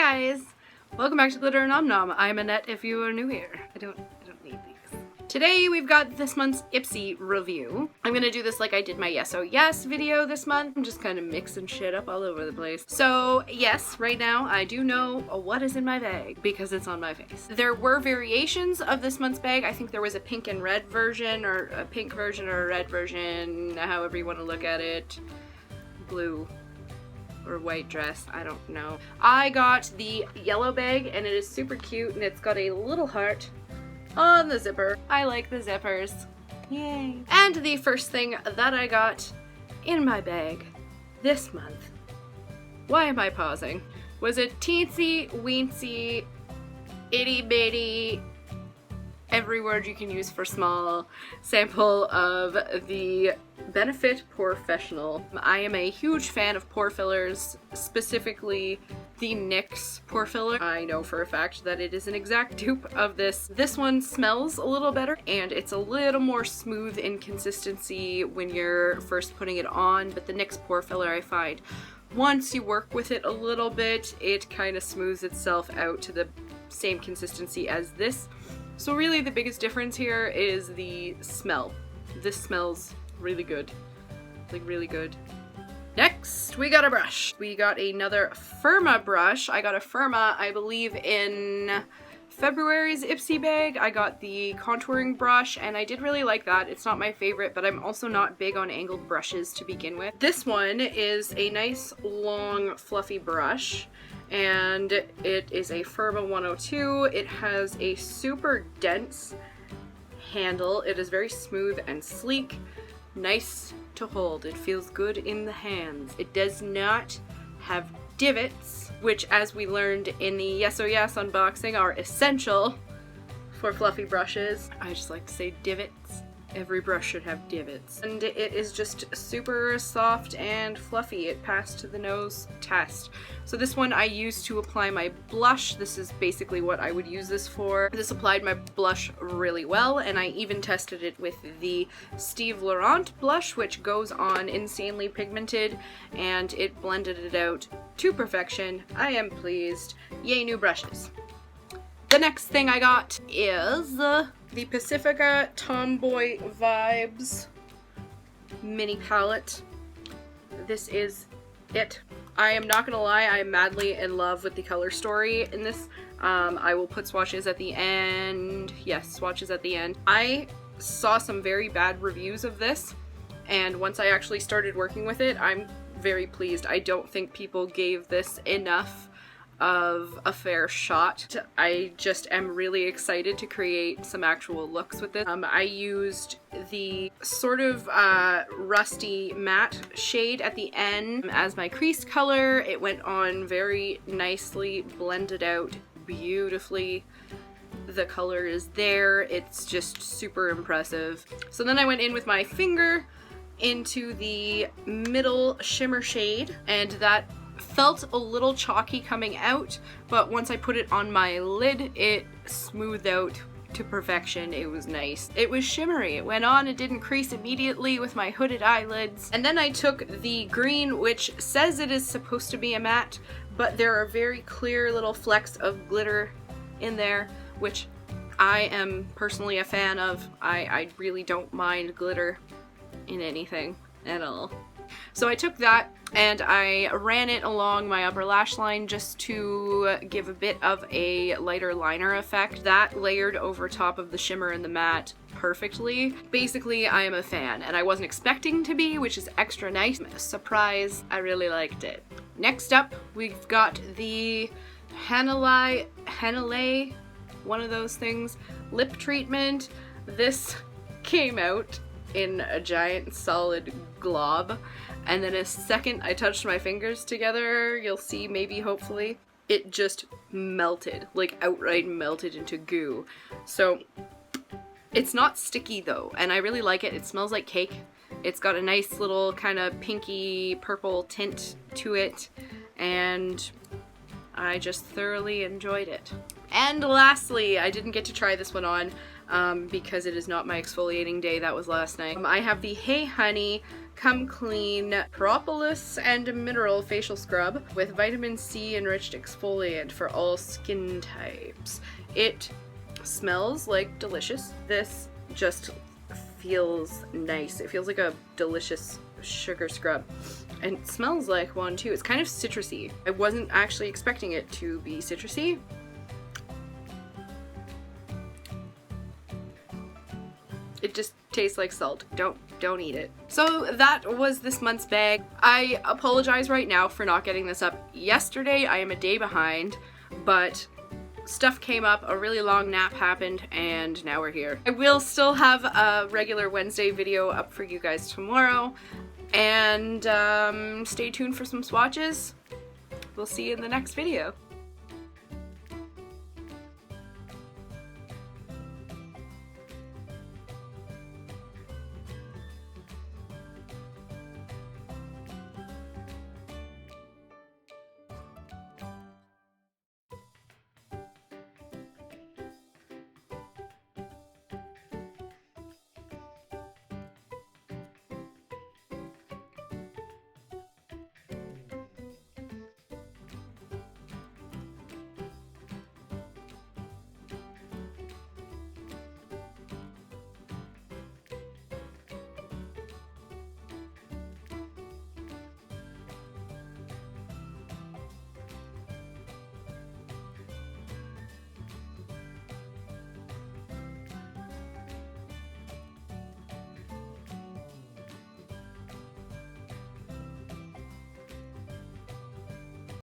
guys! Welcome back to Glitter and Nom. I'm Annette if you are new here. I don't need these. Today we've got this month's Ipsy review. I'm gonna do this like I did my Yes Oh Yes video this month. I'm just kind of mixing shit up all over the place. So yes, right now I do know what is in my bag because it's on my face. There were variations of this month's bag. I think there was a pink and red version, or a pink version or a red version, however you want to look at it. Blue or white dress, I don't know. I got the yellow bag and it is super cute and it's got a little heart on the zipper. I like the zippers. Yay. And the first thing that I got in my bag this month, why am I pausing, was a teensy weensy itty bitty, every word you can use for small, sample of the Benefit Professional. I am a huge fan of pore fillers, specifically the NYX pore filler. I know for a fact that it is an exact dupe of this. This one smells a little better and it's a little more smooth in consistency when you're first putting it on, but the NYX pore filler, I find once you work with it a little bit, it kind of smooths itself out to the same consistency as this. So really the biggest difference here is the smell. This smells really good. Like really good. Next, we got a brush. We got another Firma brush. I got a Firma, I believe, in February's Ipsy bag. I got the contouring brush and I did really like that. It's not my favorite, but I'm also not big on angled brushes to begin with. This one is a nice long fluffy brush and it is a Firma 102. It has a super dense handle. It is very smooth and sleek, nice to hold. It feels good in the hands. It does not have divots, which, as we learned in the Yes Oh Yes unboxing, are essential for fluffy brushes. I just like to say divots. Every brush should have divots. And it is just super soft and fluffy. It passed the nose test. So this one I used to apply my blush. This is basically what I would use this for. This applied my blush really well, and I even tested it with the Steve Laurent blush, which goes on insanely pigmented, and it blended it out to perfection. I am pleased. Yay, new brushes. The next thing I got is the Pacifica Tomboy Vibes mini palette. This is it. I am not gonna lie, I am madly in love with the color story in this. I will put swatches at the end. Yes, swatches at the end. I saw some very bad reviews of this, and once I actually started working with it, I'm very pleased. I don't think people gave this enough of a fair shot. I just am really excited to create some actual looks with this. I used the sort of rusty matte shade at the end as my crease color. It went on very nicely, blended out beautifully. The color is there. It's just super impressive. So then I went in with my finger into the middle shimmer shade, and that felt a little chalky coming out, but once I put it on my lid, it smoothed out to perfection. It was nice. It was shimmery. It went on, it didn't crease immediately with my hooded eyelids. And then I took the green, which says it is supposed to be a matte, but there are very clear little flecks of glitter in there, which I am personally a fan of. I really don't mind glitter in anything at all. So I took that and I ran it along my upper lash line just to give a bit of a lighter liner effect. That layered over top of the shimmer and the matte perfectly. Basically, I am a fan, and I wasn't expecting to be, which is extra nice. Surprise, I really liked it. Next up, we've got the Hanalei, one of those things, lip treatment. This came out in a giant solid glob, and then a second I touched my fingers together, you'll see, maybe, hopefully, it just melted, like outright melted into goo. So it's not sticky though, and I really like it. It smells like cake. It's got a nice little kind of pinky purple tint to it, and I just thoroughly enjoyed it. And lastly, I didn't get to try this one on because it is not my exfoliating day. That was last night. I have the Hey Honey Come Clean Propolis and Mineral Facial Scrub with vitamin C enriched exfoliant for all skin types. It smells like delicious. This just feels nice. It feels like a delicious sugar scrub. And it smells like one too. It's kind of citrusy. I wasn't actually expecting it to be citrusy. It just tastes like salt. Don't eat it. So that was this month's bag. I apologize right now for not getting this up yesterday. I am a day behind, but stuff came up, a really long nap happened, and now we're here. I will still have a regular Wednesday video up for you guys tomorrow, and stay tuned for some swatches. We'll see you in the next video.